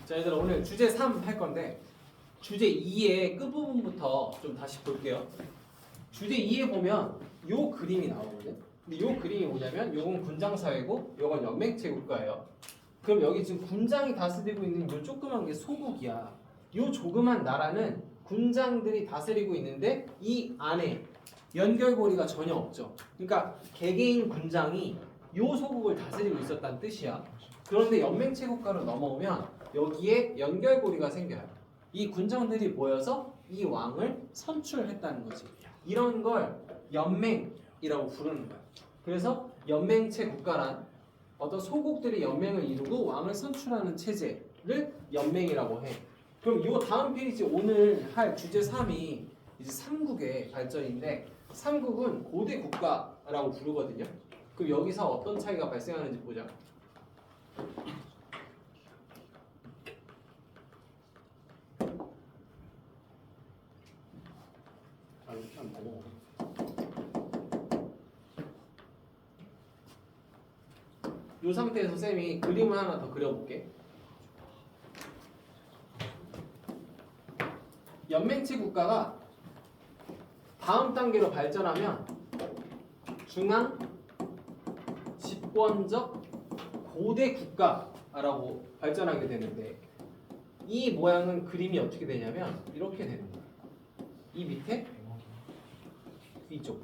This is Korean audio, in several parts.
자, 얘들아 오늘 주제 3 할 건데 주제 2의 끝부분부터 좀 다시 볼게요. 주제 2에 보면 요 그림이 나오거든. 근데 요 그림이 뭐냐면 요건 군장사회고 요건 연맹체 국가예요. 그럼 여기 지금 군장이 다스리고 있는 요 조그만 게 소국이야. 요 조그만 나라는 군장들이 다스리고 있는데 이 안에 연결고리가 전혀 없죠. 그러니까 개개인 군장이 요 소국을 다스리고 있었다는 뜻이야. 그런데 연맹체 국가로 넘어오면 여기에 연결고리가 생겨요. 이 군장들이 모여서 이 왕을 선출했다는 거지. 이런 걸 연맹이라고 부르는 거야. 그래서 연맹체 국가란 어떤 소국들이 연맹을 이루고 왕을 선출하는 체제를 연맹이라고 해. 그럼 이 다음 페이지 오늘 할 주제 3이 이제 삼국의 발전인데 삼국은 고대 국가라고 부르거든요. 그럼 여기서 어떤 차이가 발생하는지 보자. 이렇게 하면 넘어가. 이 상태에서 쌤이 그림을 하나 더 그려볼게. 연맹체 국가가 다음 단계로 발전하면 중앙 집권적 고대 국가라고 발전하게 되는데 이 모양은 그림이 어떻게 되냐면 이렇게 되는 거야. 이 밑에 귀족,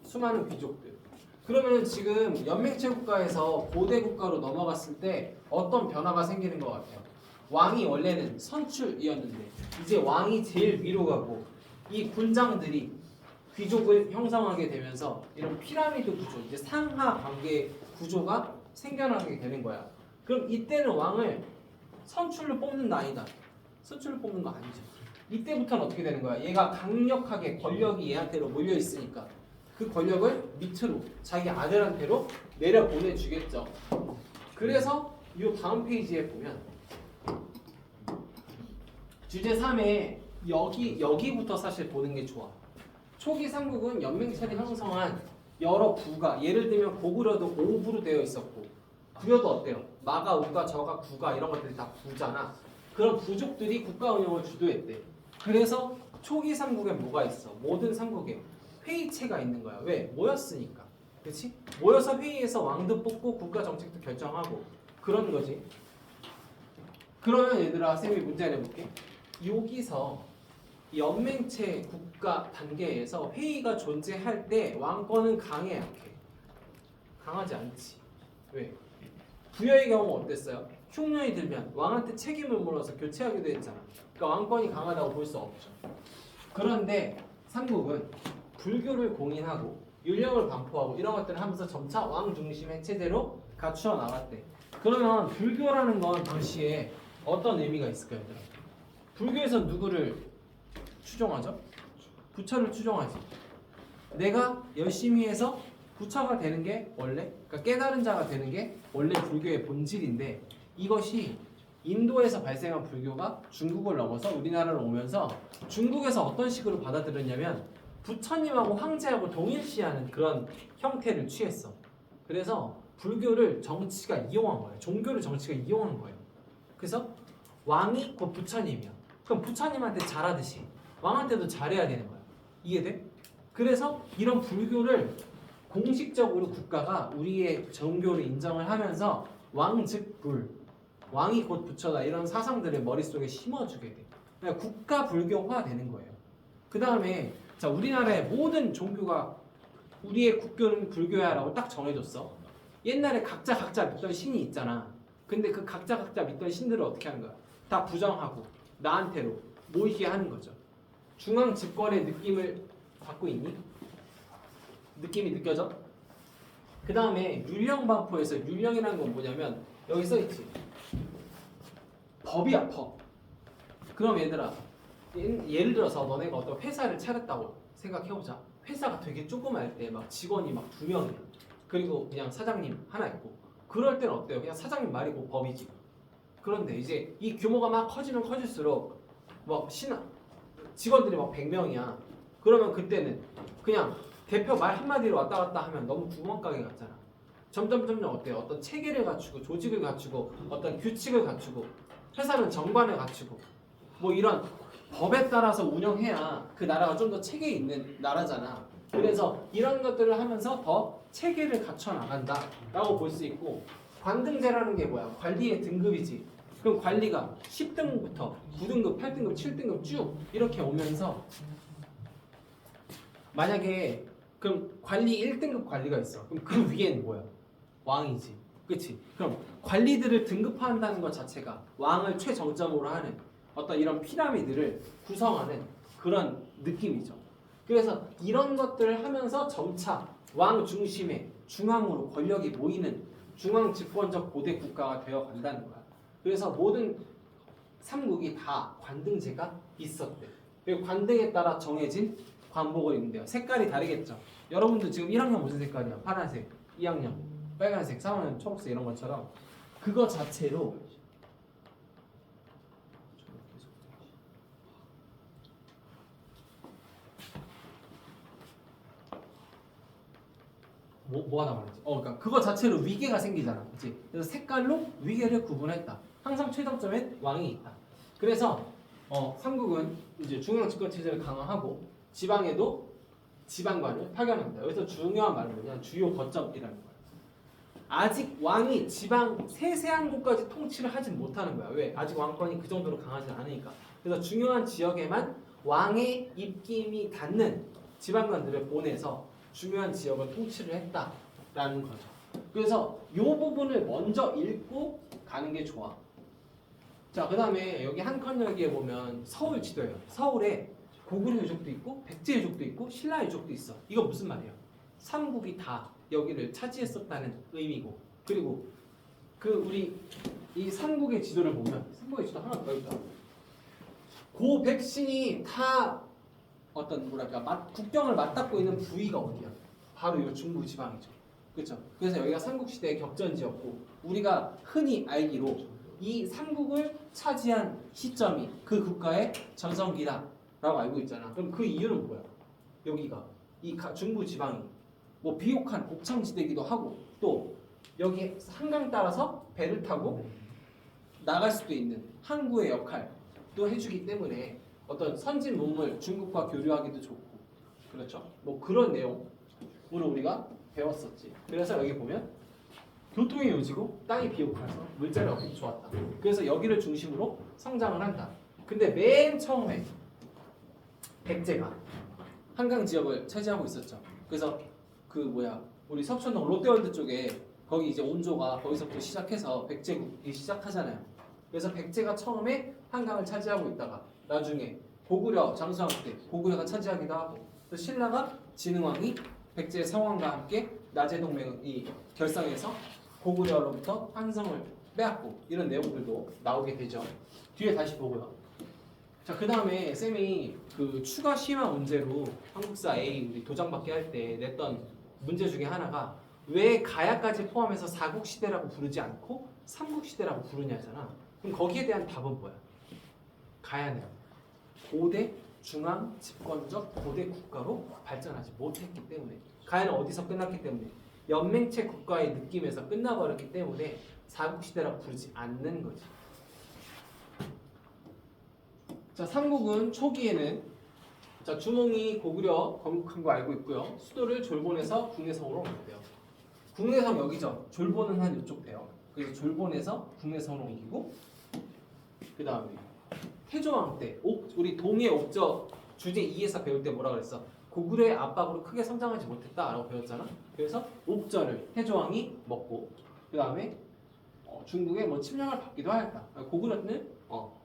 수많은 귀족들. 그러면 지금 연맹체 국가에서 고대 국가로 넘어갔을 때 어떤 변화가 생기는 것 같아요? 왕이 원래는 선출이었는데 이제 왕이 제일 위로 가고 이 군장들이 귀족을 형성하게 되면서 이런 피라미드 구조, 이제 상하 관계 구조가 생겨나게 되는 거야. 그럼 이때는 왕을 선출로 뽑는다 아니다? 선출로 뽑는 거 아니죠. 이때부터는 어떻게 되는 거야? 얘가 강력하게 권력이 얘한테로 몰려 있으니까 그 권력을 밑으로 자기 아들한테로 내려 보내주겠죠. 그래서 이 다음 페이지에 보면 주제 3에 여기부터 사실 보는 게 좋아. 초기 삼국은 연맹체를 형성한 여러 부가, 예를 들면 고구려도 5부로 되어 있었고 구려도 어때요? 마가, 우가, 저가, 구가 이런 것들이 다 부잖아. 그런 부족들이 국가 운영을 주도했대. 그래서 초기 삼국에 뭐가 있어? 모든 삼국에 회의체가 있는 거야. 왜? 모였으니까. 그렇지? 모여서 회의에서 왕도 뽑고 국가 정책도 결정하고 그런 거지. 그러면 얘들아 쌤이 문제 내볼게. 여기서 연맹체 국가 단계에서 회의가 존재할 때 왕권은 강해 약해? 강하지 않지. 왜? 부여의 경우 어땠어요? 흉년이 들면 왕한테 책임을 물어서 교체하기도 했잖아. 그러니까 왕권이 강하다고 볼 수 없죠. 그런데 삼국은 불교를 공인하고 율령을 반포하고 이런 것들을 하면서 점차 왕 중심의 체제로 갖추어 나갔대. 그러면 불교라는 건 당시에 어떤 의미가 있을까요? 불교에서 누구를 추종하죠? 부처를 추종하지. 내가 열심히 해서 부처가 되는 게 원래, 그러니까 깨달은 자가 되는 게 원래 불교의 본질인데 이것이 인도에서 발생한 불교가 중국을 넘어서 우리나라로 오면서 중국에서 어떤 식으로 받아들였냐면 부처님하고 황제하고 동일시하는 그런 형태를 취했어. 그래서 불교를 정치가 이용한 거예요. 종교를 정치가 이용한 거예요. 그래서 왕이 곧 부처님이야. 그럼 부처님한테 잘하듯이 왕한테도 잘해야 되는 거야. 이해돼? 그래서 이런 불교를 공식적으로 국가가 우리의 종교를 인정을 하면서 왕 즉 불, 왕이 곧 부처다 이런 사상들을 머릿속에 심어주게 돼. 그러니까 국가 불교화 되는 거예요. 그 다음에 자 우리나라의 모든 종교가 우리의 국교는 불교야라고 딱 정해줬어. 옛날에 각자 믿던 신이 있잖아. 근데 그 각자 믿던 신들을 어떻게 하는 거야? 다 부정하고 나한테로 모이게 하는 거죠. 중앙 집권의 느낌을 받고 있니? 느낌이 느껴져? 그 다음에 율령 반포에서 율령이라는 건 뭐냐면 여기 써있지. 법이야 법. 그럼 얘들아 예를 들어서 너네가 어떤 회사를 차렸다고 생각해보자. 회사가 되게 조그마할 때 막 직원이 막 2명이야. 그리고 그냥 사장님 하나 있고 그럴 때는 어때요? 그냥 사장님 말이 곧 법이지. 그런데 이제 이 규모가 막 커지면 커질수록 막 직원들이 막 100명이야. 그러면 그때는 그냥 대표 말 한마디로 왔다 갔다 하면 너무 구멍가게 같잖아. 점점 어때요? 어떤 체계를 갖추고 조직을 갖추고 어떤 규칙을 갖추고 회사는 정관을 갖추고 뭐 이런 법에 따라서 운영해야 그 나라가 좀 더 체계 있는 나라잖아. 그래서 이런 것들을 하면서 더 체계를 갖춰 나간다라고 볼 수 있고 관등제라는 게 뭐야? 관리의 등급이지. 그럼 관리가 10등부터 9등급, 8등급, 7등급 쭉 이렇게 오면서 만약에 그럼 관리 1등급 관리가 있어. 그럼 그 위에는 뭐야? 왕이지. 그치? 그럼 관리들을 등급화한다는 것 자체가 왕을 최정점으로 하는 어떤 이런 피라미드를 구성하는 그런 느낌이죠. 그래서 이런 것들을 하면서 점차 왕 중심의 중앙으로 권력이 모이는 중앙 집권적 고대 국가가 되어 간다는 거야. 그래서 모든 삼국이 다 관등제가 있었대. 그리고 관등에 따라 정해진 관복을 입는데요. 색깔이 다르겠죠. 여러분도 지금 1학년 무슨 색깔이야? 파란색. 2학년 빨간색, 3학년 초록색 이런 것처럼 그거 자체로 뭐 하다 말했지? 그러니까 그거 자체로 위계가 생기잖아, 그렇지? 그래서 색깔로 위계를 구분했다. 항상 최정점엔 왕이 있다. 그래서 삼국은 이제 중앙 집권 체제를 강화하고 지방에도 지방관을 파견합니다. 여기서 중요한 말은 뭐냐? 주요 거점이라는 거야. 아직 왕이 지방 세세한 곳까지 통치를 하진 못하는 거야. 왜? 아직 왕권이 그 정도로 강하지 않으니까. 그래서 중요한 지역에만 왕의 입김이 닿는 지방관들을 보내서 중요한 지역을 통치를 했다라는 거죠. 그래서 이 부분을 먼저 읽고 가는 게 좋아. 자, 그 다음에 여기 한 칸 여기에 보면 서울 지도예요. 서울에 고구려 유적도 있고 백제 유적도 있고 신라 유적도 있어. 이거 무슨 말이야? 삼국이 다 여기를 차지했었다는 의미고, 그리고 그 우리 이 삼국의 지도를 보면 삼국의 지도 하나 더 있다. 고 백신이 다 어떤 뭐랄까 국경을 맞닿고 있는 부위가 어디야? 바로 이 중부 지방이죠. 그렇죠? 그래서 여기가 삼국시대의 격전지였고 우리가 흔히 알기로 이 삼국을 차지한 시점이 그 국가의 전성기다라고 알고 있잖아. 그럼 그 이유는 뭐야? 여기가 이 중부 지방이 뭐 비옥한 곡창지대이기도 하고 또 여기 한강 따라서 배를 타고 나갈 수도 있는 항구의 역할도 해주기 때문에 어떤 선진 문물 중국과 교류하기도 좋고 그렇죠? 뭐 그런 내용으로 우리가 배웠었지. 그래서 여기 보면 교통이 요지고 땅이 비옥해서 물자를 얻기 좋았다. 그래서 여기를 중심으로 성장을 한다. 근데 맨 처음에 백제가 한강 지역을 차지하고 있었죠. 그래서 우리 서천동 롯데월드 쪽에 거기 이제 온조가 거기서부터 시작해서 백제국이 시작하잖아요. 그래서 백제가 처음에 한강을 차지하고 있다가 나중에 고구려 장수왕 때 고구려가 차지하기도 하고 또 신라가 진흥왕이 백제의 상왕과 함께 나제동맹이 결성해서 고구려로부터 한성을 빼앗고 이런 내용들도 나오게 되죠. 뒤에 다시 보고요. 자, 그 다음에 쌤이 그 추가 심화 문제로 한국사 A 우리 도장 받기 할 때 냈던 문제 중에 하나가 왜 가야까지 포함해서 사국시대라고 부르지 않고 삼국시대라고 부르냐잖아. 그럼 거기에 대한 답은 뭐야? 가야는 고대 중앙 집권적 고대 국가로 발전하지 못했기 때문에, 가야는 어디서 끝났기 때문에 연맹체 국가의 느낌에서 끝나버렸기 때문에 사국시대라고 부르지 않는 거지. 자, 삼국은 초기에는 자, 주몽이 고구려 건국한 거 알고 있고요. 수도를 졸본에서 국내성으로 옮겼대요. 국내성 여기죠. 졸본은 한 이쪽 돼요. 그래서 졸본에서 국내성으로 옮기고 그 다음에 태조왕 때 우리 동해 옥저 주제 2에서 배울 때 뭐라 그랬어? 고구려의 압박으로 크게 성장하지 못했다라고 배웠잖아. 그래서 옥저를 태조왕이 먹고 그 다음에 중국에 뭐 침략을 받기도 하였다. 고구려는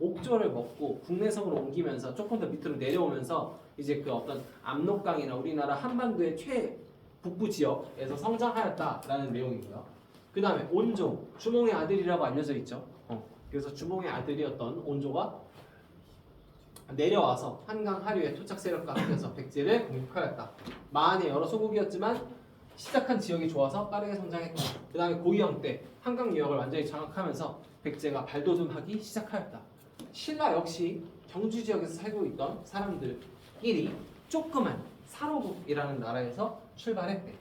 옥저를 먹고 국내성으로 옮기면서 조금 더 밑으로 내려오면서 이제 그 어떤 압록강이나 우리나라 한반도의 최북부 지역에서 성장하였다라는 내용이고요. 그 다음에 온조, 주몽의 아들이라고 알려져 있죠. 그래서 주몽의 아들이었던 온조가 내려와서 한강 하류의 토착 세력과 합해서 백제를 공격하였다. 만의 여러 소국이었지만 시작한 지역이 좋아서 빠르게 성장했다. 그 다음에 고이영 때 한강 유역을 완전히 장악하면서 백제가 발돋움하기 시작하였다. 신라 역시 경주 지역에서 살고 있던 사람들끼리 조그만 사로국이라는 나라에서 출발했대.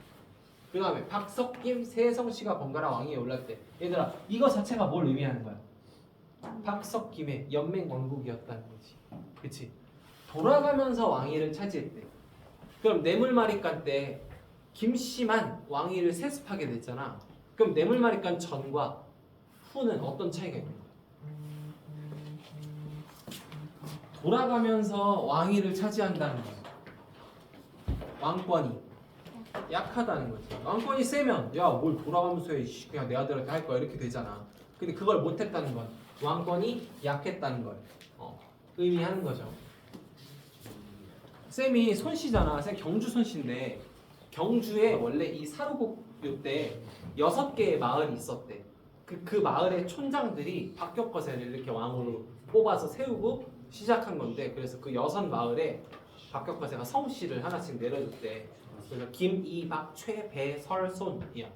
그 다음에 박석김 세성씨가 번갈아 왕위에 올랐대. 얘들아 이거 자체가 뭘 의미하는 거야? 박석김의 연맹 왕국이었다는 거지. 그치? 돌아가면서 왕위를 차지했대. 그럼 뇌물마리간 때 김씨만 왕위를 세습하게 됐잖아. 그럼 뇌물마리간 전과 후는 어떤 차이가 있는 거야? 돌아가면서 왕위를 차지한다는 거야. 왕권이 약하다는 거지. 왕권이 세면 야 뭘 돌아가면서 해. 그냥 내 아들한테 할 거야 이렇게 되잖아. 근데 그걸 못했다는 건 왕권이 약했다는 걸 의미하는 거죠. 쌤이 손씨잖아. 쌤 경주 손씨인데 경주에 원래 이 사루국 요때 6개의 마을이 있었대. 그 마을의 촌장들이 박격거세를 이렇게 왕으로 뽑아서 세우고 시작한 건데, 그래서 그 6마을에 박격거세가 성씨를 하나씩 내려줬대. 그래서 김, 이, 박, 최, 배, 설, 손이야.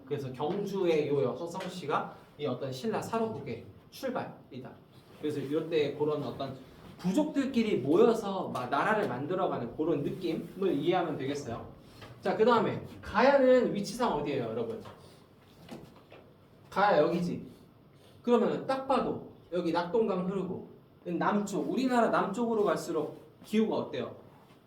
그래서 경주의 요 6성씨가 이 어떤 신라 사루국의 출발이다. 그래서 이때 그런 어떤 부족들끼리 모여서 막 나라를 만들어가는 그런 느낌을 이해하면 되겠어요. 자, 그 다음에 가야는 위치상 어디예요, 여러분? 가야 여기지. 그러면 딱 봐도 여기 낙동강 흐르고 남쪽, 우리나라 남쪽으로 갈수록 기후가 어때요?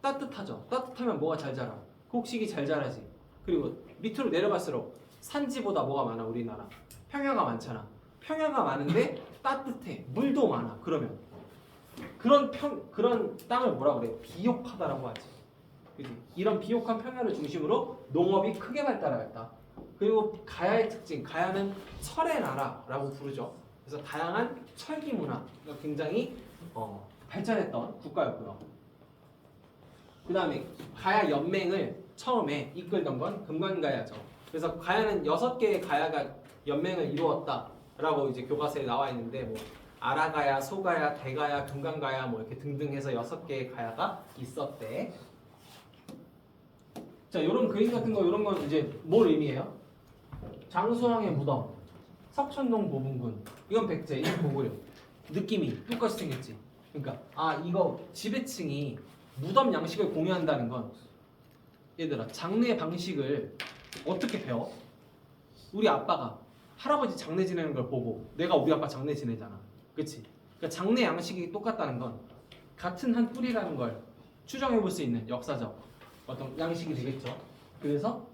따뜻하죠. 따뜻하면 뭐가 잘 자라? 곡식이 잘 자라지. 그리고 밑으로 내려갈수록 산지보다 뭐가 많아? 우리나라 평야가 많잖아. 평야가 많은데 따뜻해. 물도 많아. 그러면 그런 땅을 뭐라 그래? 비옥하다라고 하지. 그지? 이런 비옥한 평야를 중심으로 농업이 크게 발달하였다. 그리고 가야의 특징, 가야는 철의 나라라고 부르죠. 그래서 다양한 철기 문화가 굉장히 발전했던 국가였고요. 그 다음에 가야 연맹을 처음에 이끌던 건 금관가야죠. 그래서 가야는 6개의 가야가 연맹을 이루었다라고 이제 교과서에 나와 있는데, 뭐 아라가야, 소가야, 대가야, 금강가야 뭐 이렇게 등등 해서 6개의 가야가 있었대. 자, 이런 그림 같은 거, 이런 건 이제 뭘 의미해요? 장수왕의 무덤, 석천동 보분군, 이건 백제, 이건 고구려. 느낌이 똑같이 생겼지. 그러니까 이거 지배층이 무덤 양식을 공유한다는 건, 얘들아 장례 방식을 어떻게 배워? 우리 아빠가 할아버지 장례 지내는 걸 보고 내가 우리 아빠 장례 지내잖아. 그치? 그러니까 장례 양식이 똑같다는 건 같은 한 뿌리라는 걸 추정해 볼 수 있는 역사적 어떤 양식이 되겠죠. 그래서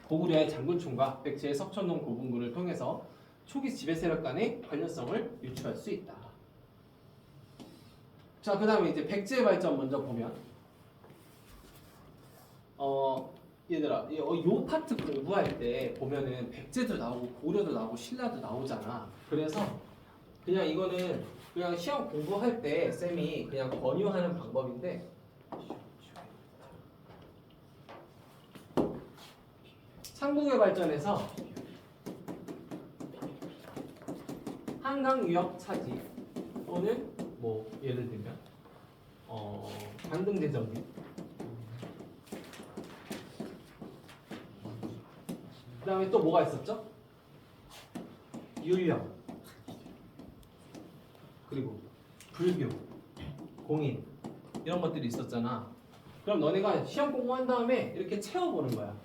고구려의 장군총과 백제의 석천동 고분군을 통해서 초기 지배 세력 간의 관련성을 유추할 수 있다. 자, 그 다음에 이제 백제의 발전 먼저 보면, 얘들아, 요 파트 공부할 때 보면은 백제도 나오고 고려도 나오고 신라도 나오잖아. 그래서 그냥 이거는 그냥 시험 공부할 때 쌤이 그냥 권유하는 방법인데, 삼국의 발전에서 한강 유역 차지 또는 뭐 예를 들면 관등대전비, 그 다음에 또 뭐가 있었죠? 율령, 그리고 불교, 공인, 이런 것들이 있었잖아. 그럼 너네가 시험 공부한 다음에 이렇게 채워보는 거야.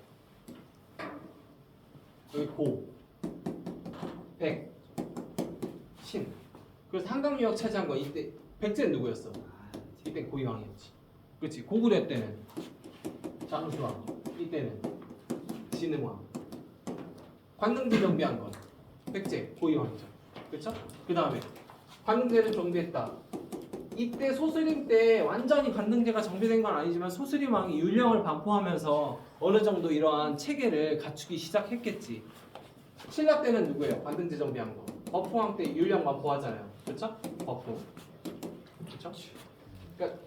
여기 고, 백, 신. 그래서 한강유역 차지한 거, 이때 백제는 누구였어? 이때 고이왕이었지. 그렇지. 고구려 때는 장수왕, 이때는 진흥왕. 관등대 정비한 건 백제 고이왕이죠. 그렇죠? 그 다음에 관등대를 정비했다. 이때 소스림 때 완전히 관등대가 정비된 건 아니지만 소스림 왕이 율령을 반포하면서 어느 정도 이러한 체계를 갖추기 시작했겠지. 신라 때는 누구예요? 관등대 정비한 거. 버프왕 때 율령 반포하잖아요. 그렇죠? 버프. 그렇죠? 그러니까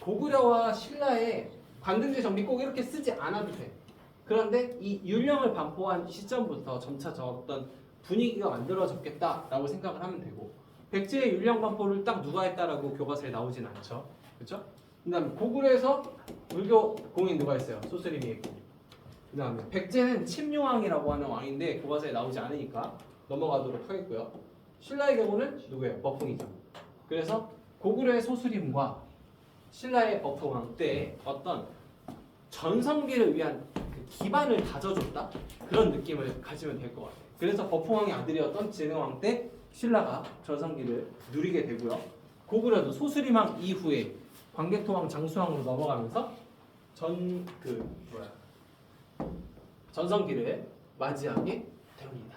고구려와 신라의 관등대 정비 꼭 이렇게 쓰지 않아도 돼. 그런데 이 율령을 반포한 시점부터 점차 저 어떤 분위기가 만들어졌겠다라고 생각을 하면 되고, 백제의 율령 반포를 딱 누가 했다라고 교과서에 나오진 않죠. 그렇죠? 그다음 고구려에서 불교 공인 누가 했어요? 소스림이 했고, 그다음에 백제는 침룡왕이라고 하는 왕인데 교과서에 나오지 않으니까 넘어가도록 하겠고요. 신라의 경우는 누구예요? 버풍이죠. 그래서 고구려의 소스림과 신라의 버풍왕 때 어떤 전성기를 위한 기반을 다져줬다 그런 느낌을 가지면 될 것 같아요. 그래서 버풍왕의 아들이었던 진흥왕 때 신라가 전성기를 누리게 되고요. 고구려도 소수림왕 이후에 광개토왕 장수왕으로 넘어가면서 전성기를 맞이하게 됩니다.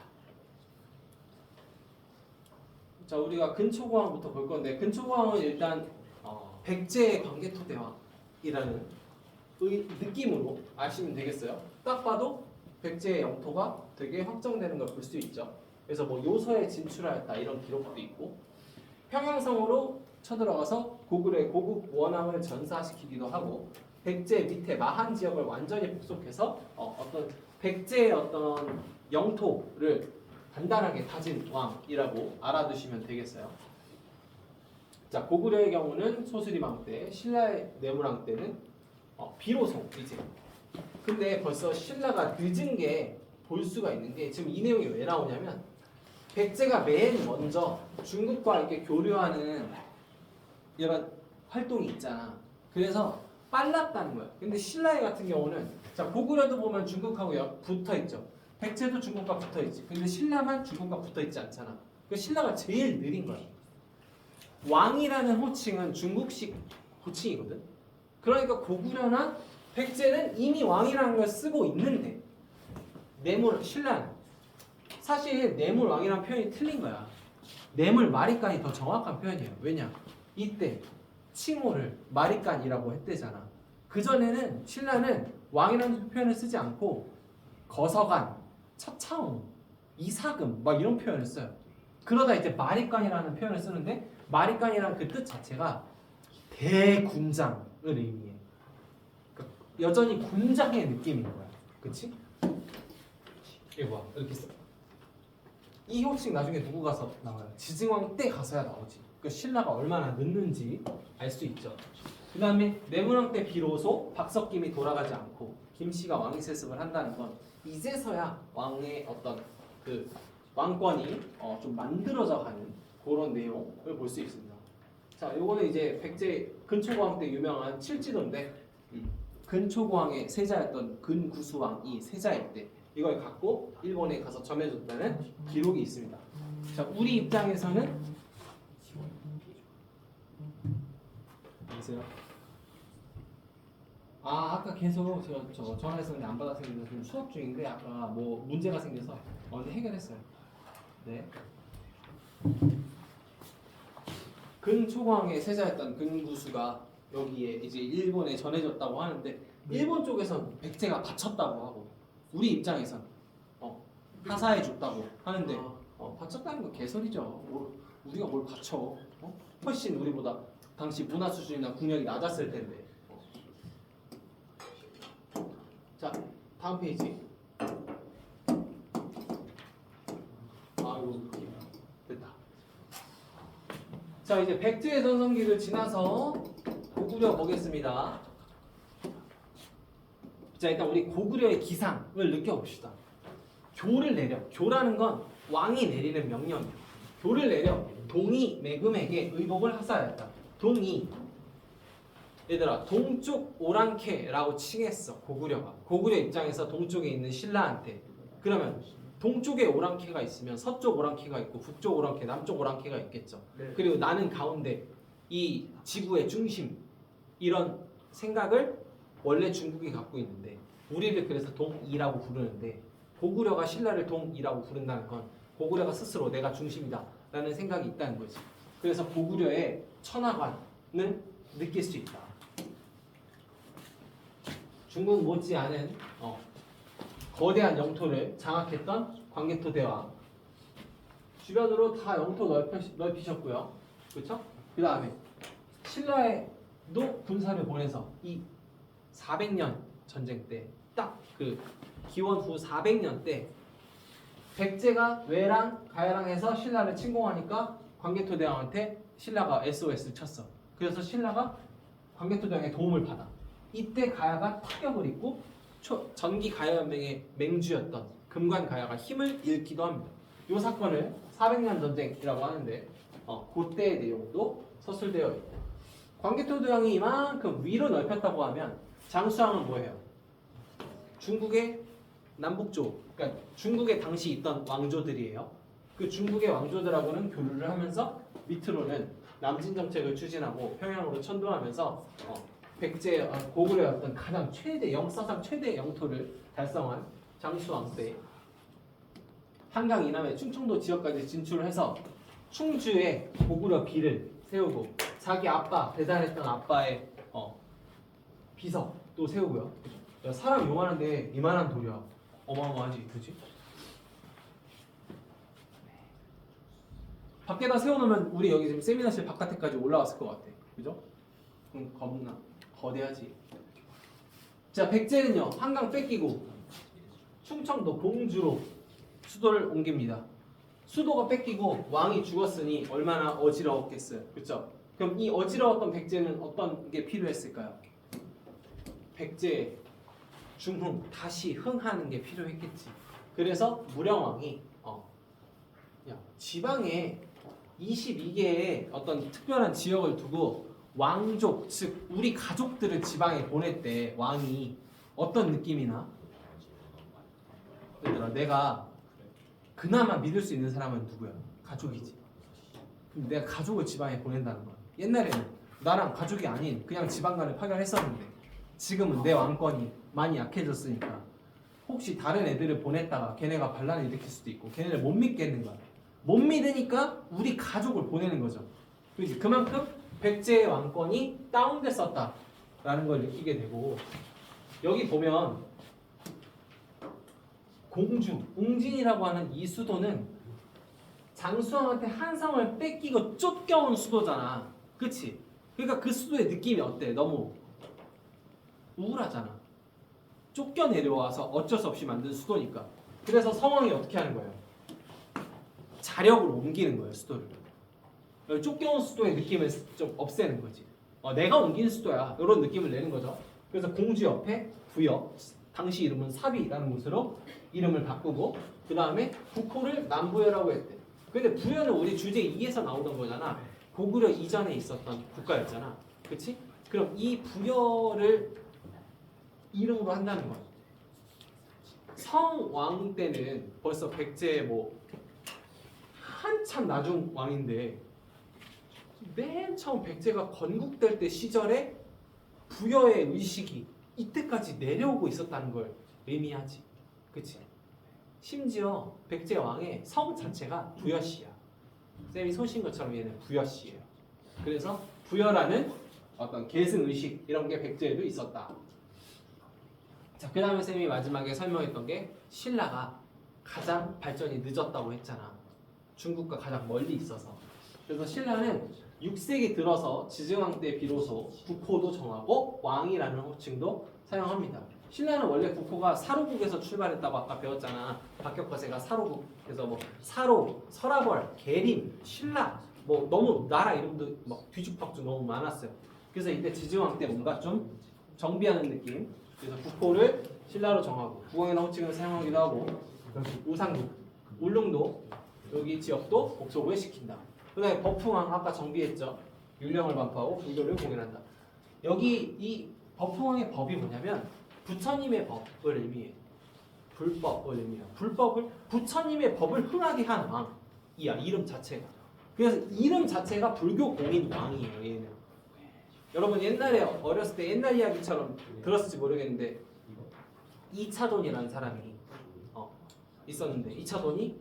자, 우리가 근초고왕부터 볼 건데 근초고왕은 일단 백제의 광개토대왕이라는 느낌으로 아시면 되겠어요. 딱 봐도 백제의 영토가 되게 확정되는 걸 볼 수 있죠. 그래서 뭐 요서에 진출하였다 이런 기록도 있고 평양성으로 쳐들어가서 고구려의 고국 원함을 전사시키기도 하고 백제 밑에 마한 지역을 완전히 복속해서 어떤 백제의 어떤 영토를 단단하게 다진 왕이라고 알아두시면 되겠어요. 자, 고구려의 경우는 소수림왕 때, 신라의 내무왕 때는 비로소 이제. 근데 벌써 신라가 늦은 게 볼 수가 있는 게 지금 이 내용이 왜 나오냐면 백제가 맨 먼저 중국과 이렇게 교류하는 이런 활동이 있잖아. 그래서 빨랐다는 거야. 근데 신라의 같은 경우는 자, 고구려도 보면 중국하고 붙어 있죠. 백제도 중국과 붙어 있지. 근데 신라만 중국과 붙어 있지 않잖아. 그 신라가 제일 느린 거야. 왕이라는 호칭은 중국식 호칭이거든. 그러니까 고구려나 백제는 이미 왕이라는 걸 쓰고 있는데 신라는 사실 내물왕이라는 표현이 틀린 거야. 내물 마리간이 더 정확한 표현이에요. 왜냐? 이때 칭호를 마리간이라고 했대잖아. 그전에는 신라는 왕이라는 표현을 쓰지 않고 거서간, 처차옹, 이사금 막 이런 표현을 써요. 그러다 이제 마리간이라는 표현을 쓰는데 마리간이라는 그 뜻 자체가 대군장을 의미해. 그러니까 여전히 군장의 느낌인 거야. 그치? 이거 봐. 이렇게 써. 이 호칭 나중에 누구 가서 나와요? 지증왕 때 가서야 나오지. 그 신라가 얼마나 늦는지 알 수 있죠. 그 다음에 내문왕 때 비로소 박석김이 돌아가지 않고 김씨가 왕위 세습을 한다는 건 이제서야 왕의 어떤 그 왕권이 좀 만들어져 가는 그런 내용을 볼 수 있습니다. 자, 요거는 이제 백제 근초고왕 때 유명한 칠지도인데 근초고왕의 세자였던 근구수왕이 세자일 때 이걸 갖고 일본에 가서 전해줬다는 기록이 있습니다. 자, 우리 입장에서는 보세요. 아까 계속 저 전화했었는데 안 받아서 지금 수업 중인데 아까 뭐 문제가 생겨서 오늘 해결했어요. 네. 근초광의 세자였던 근구수가 여기에 이제 일본에 전해졌다고 하는데 일본 쪽에선 백제가 바쳤다고 하고 우리 입장에선 하사해 줬다고 하는데 바쳤다는 거 개소리죠. 우리가 뭘 바쳐? 훨씬 우리보다 당시 문화 수준이나 국력이 낮았을 텐데. 자, 다음 페이지. 이거 됐다. 자, 이제 백제의 전성기를 지나서 고구려 보겠습니다. 자, 일단 우리 고구려의 기상을 느껴봅시다. 교를 내려. 교라는 건 왕이 내리는 명령이야. 교를 내려 동이 매금에게 의복을 하사하였다. 동이 얘들아 동쪽 오랑캐라고 칭했어. 고구려가. 고구려 입장에서 동쪽에 있는 신라한테 그러면 동쪽에 오랑캐가 있으면 서쪽 오랑캐가 있고 북쪽 오랑캐, 남쪽 오랑캐가 있겠죠. 네. 그리고 나는 가운데 이 지구의 중심 이런 생각을 원래 중국이 갖고 있는데 우리를 그래서 동이라고 부르는데 고구려가 신라를 동이라고 부른다는 건 고구려가 스스로 내가 중심이다 라는 생각이 있다는 거지. 그래서 고구려의 천하관은 느낄 수 있다. 중국 못지않은 거대한 영토를 장악했던 광개토 대왕 주변으로 다 영토 넓히셨고요. 그렇죠? 그 다음에 신라에도 군사를 보내서 이 400년 전쟁 때 딱 그 기원 후 400년 때 백제가 외랑 가야랑해서 신라를 침공하니까 광개토 대왕한테 신라가 SOS를 쳤어. 그래서 신라가 광개토 대왕의 도움을 받아. 이때 가야가 타격을 입고 전기 가야연맹의 맹주였던 금관 가야가 힘을 잃기도 합니다. 이 사건을 400년 전쟁이라고 하는데 그때의 내용도 서술되어 있고 광개토 대왕이 이만큼 위로 넓혔다고 하면 장수왕은 뭐예요? 중국의 남북조, 그러니까 중국에 당시 있던 왕조들이에요. 그 중국의 왕조들하고는 교류를 하면서 밑으로는 남진 정책을 추진하고 평양으로 천도하면서 백제 고구려의 어떤 가장 역사상 최대 영토를 달성한 장수왕 때 한강 이남의 충청도 지역까지 진출해서 충주에 고구려 비를 세우고 자기 아빠 배달했던 아빠의 비석도 세우고요. 야, 사람 요만한데 이만한 돌이야. 어마어마하지, 그지? 밖에다 세워놓으면 우리 여기 지금 세미나실 바깥에까지 올라왔을 것 같아, 그죠? 그럼 겁나 거대하지. 자, 백제는요 한강 뺏기고 충청도 공주로 수도를 옮깁니다. 수도가 뺏기고 왕이 죽었으니 얼마나 어지러웠겠어요, 그렇죠? 그럼 이 어지러웠던 백제는 어떤 게 필요했을까요? 백제의 중흥, 다시 흥하는 게 필요했겠지. 그래서 무령왕이 지방에 22개의 어떤 특별한 지역을 두고 왕족, 즉 우리 가족들을 지방에 보냈대. 왕이 어떤 느낌이나? 얘들아, 내가 그나마 믿을 수 있는 사람은 누구야? 가족이지. 그럼 내가 가족을 지방에 보낸다는 거야. 옛날에는 나랑 가족이 아닌 그냥 지방간을 파견했었는데 지금은 내 왕권이 많이 약해졌으니까 혹시 다른 애들을 보냈다가 걔네가 반란을 일으킬 수도 있고 걔네를 못 믿겠는 거야. 못 믿으니까 우리 가족을 보내는 거죠. 그렇지? 그만큼 백제의 왕권이 다운됐었다라는 걸 느끼게 되고 여기 보면 공주, 웅진이라고 하는 이 수도는 장수왕한테 한성을 뺏기고 쫓겨온 수도잖아. 그치? 그러니까 그 수도의 느낌이 어때? 너무 우울하잖아. 쫓겨 내려와서 어쩔 수 없이 만든 수도니까. 그래서 성왕이 어떻게 하는 거예요? 자력으로 옮기는 거예요, 수도를. 쫓겨온 수도의 느낌을 좀 없애는 거지. 내가 옮긴 수도야. 이런 느낌을 내는 거죠. 그래서 공주 옆에 부여, 당시 이름은 사비라는 곳으로 이름을 바꾸고 그 다음에 국호를 남부여라고 했대. 근데 부여는 우리 주제 2에서 나오던 거잖아. 고구려 이전에 있었던 국가였잖아. 그치? 그럼 이 부여를 이름으로 한다는 거야. 성왕 때는 벌써 백제 한참 나중 왕인데 맨 처음 백제가 건국될 때 시절에 부여의 의식이 이때까지 내려오고 있었다는 걸 의미하지. 그치? 심지어 백제 왕의 성 자체가 부여씨야. 쌤이 소신 것처럼 얘는 부여씨예요. 그래서 부여라는 어떤 계승 의식 이런 게 백제에도 있었다. 자, 그 다음에 쌤이 마지막에 설명했던 게 신라가 가장 발전이 늦었다고 했잖아. 중국과 가장 멀리 있어서. 그래서 신라는 6세기 들어서 지증왕 때 비로소 국호도 정하고 왕이라는 호칭도 사용합니다. 신라는 원래 국호가 사로국에서 출발했다고 아까 배웠잖아. 박격거세가 사로국에서 사로, 서라벌, 계림, 신라 너무 나라 이름도 뒤죽박죽 너무 많았어요. 그래서 이때 지증왕 때 뭔가 좀 정비하는 느낌. 그래서 국호를 신라로 정하고 국왕이라는 호칭을 사용하기도 하고 우상국, 울릉도 여기 지역도 복속을 시킨다. 그 다음에 법흥왕 아까 정비했죠. 율령을 반포하고 불교를 공연한다. 여기 이 법흥왕의 법이 뭐냐면 부처님의 법을 의미해. 불법을 의미해요. 부처님의 법을 흥하게 한 왕이야. 이름 자체가. 그래서 이름 자체가 불교 공인 왕이에요. 얘는. 여러분 옛날에 어렸을 때 옛날 이야기처럼 들었을지 모르겠는데 이차돈이라는 사람이 있었는데 이차돈이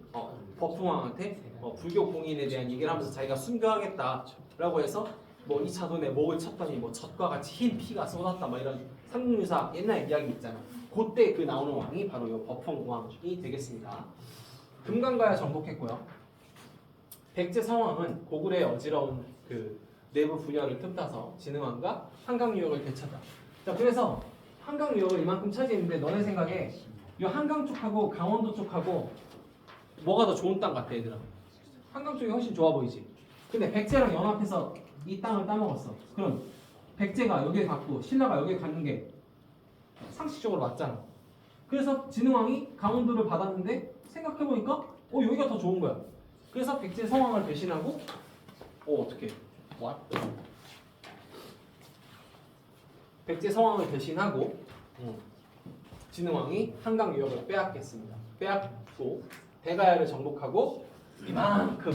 법흥왕한테 불교 공인에 대한 얘기를 하면서 자기가 순교하겠다라고 해서 이차돈의 목을 쳤더니 젖과 같이 흰 피가 쏟았다 이런 삼국유사 옛날 이야기 있잖아. 그때 그 나오는 왕이 바로 이 법흥왕이 되겠습니다. 금강가야 정복했고요. 백제 성왕은 고구려의 어지러운 그 내부 분열을 틈타서 진흥왕과 한강 유역을 되찾아. 자, 그래서 한강 유역을 이만큼 차지했는데 너네 생각에 이 한강 쪽하고 강원도 쪽하고 뭐가 더 좋은 땅 같아, 얘들아? 한강 쪽이 훨씬 좋아 보이지? 근데 백제랑 연합해서 이 땅을 따먹었어. 그럼 백제가 여기에 갔고 신라가 여기에 가는 게 상식적으로 맞잖아. 그래서 진흥왕이 강원도를 받았는데 생각해보니까 여기가 더 좋은 거야. 그래서 백제 성왕을 배신하고 어떻게? 백제 성왕을 배신하고 진흥왕이 한강 유역을 빼앗겠습니다. 빼앗고 대가야를 정복하고 이만큼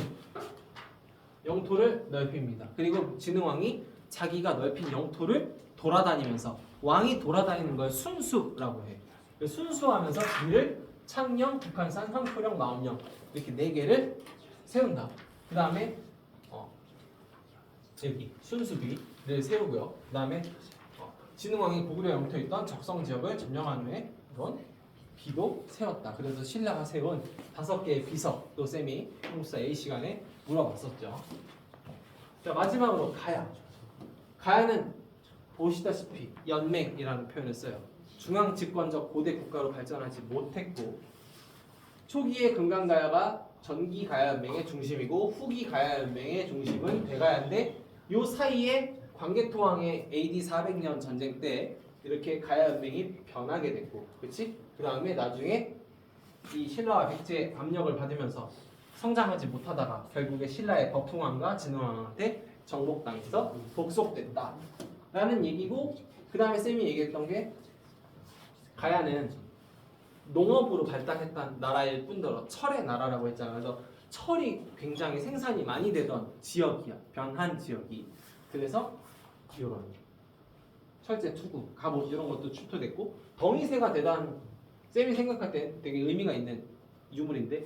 영토를 넓힙니다. 그리고 진흥왕이 자기가 넓힌 영토를 돌아다니면서 왕이 돌아다니는 걸 순수라고 해. 순수하면서 길을 창녕, 북한산, 황토령, 마음령 이렇게 4개를 세운다. 그 다음에 여기 순수비를 세우고요. 그 다음에 진흥왕이 고구려 영토에 있던 적성 지역을 점령한 후에 이건 비도 세웠다. 그래서 신라가 세운 5개의 비석도 쌤이 한국사 A 시간에 물어봤었죠. 자, 마지막으로 가야. 가야는 보시다시피 연맹이라는 표현을 써요. 중앙 집권적 고대 국가로 발전하지 못했고 초기의 금강가야가 전기 가야연맹의 중심이고 후기 가야연맹의 중심은 대가야인데 요 사이에 광개토왕의 AD 400년 전쟁 때 이렇게 가야연맹이 변하게 됐고, 그렇지? 그 다음에 나중에 이 신라와 백제의 압력을 받으면서 성장하지 못하다가 결국에 신라의 버풍왕과 진흥왕한테 정복당해서 복속됐다 라는 얘기고, 그 다음에 쌤이 얘기했던 게 가야는 농업으로 발달했던 나라일 뿐더러 철의 나라라고 했잖아. 그래서 철이 굉장히 생산이 많이 되던 지역이야. 변한 지역이. 그래서 이런 철제 투구, 갑옷 이런 것도 출토됐고, 덩이새가 대단 쌤이 생각할 때 되게 의미가 있는 유물인데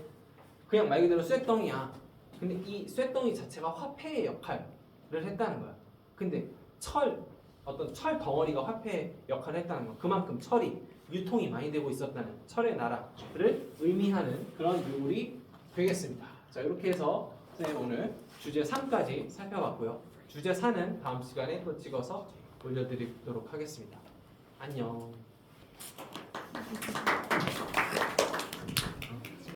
그냥 말 그대로 쇳덩이야. 근데 이 쇳덩이 자체가 화폐의 역할을 했다는 거야. 근데 어떤 철 덩어리가 화폐의 역할을 했다는 거. 그만큼 철이 유통이 많이 되고 있었다는 철의 나라를 의미하는 그런 유물이 되겠습니다. 자, 이렇게 해서 선생님 오늘 주제 3까지 살펴봤고요. 주제 4는 다음 시간에 또 찍어서 올려드리도록 하겠습니다. 안녕.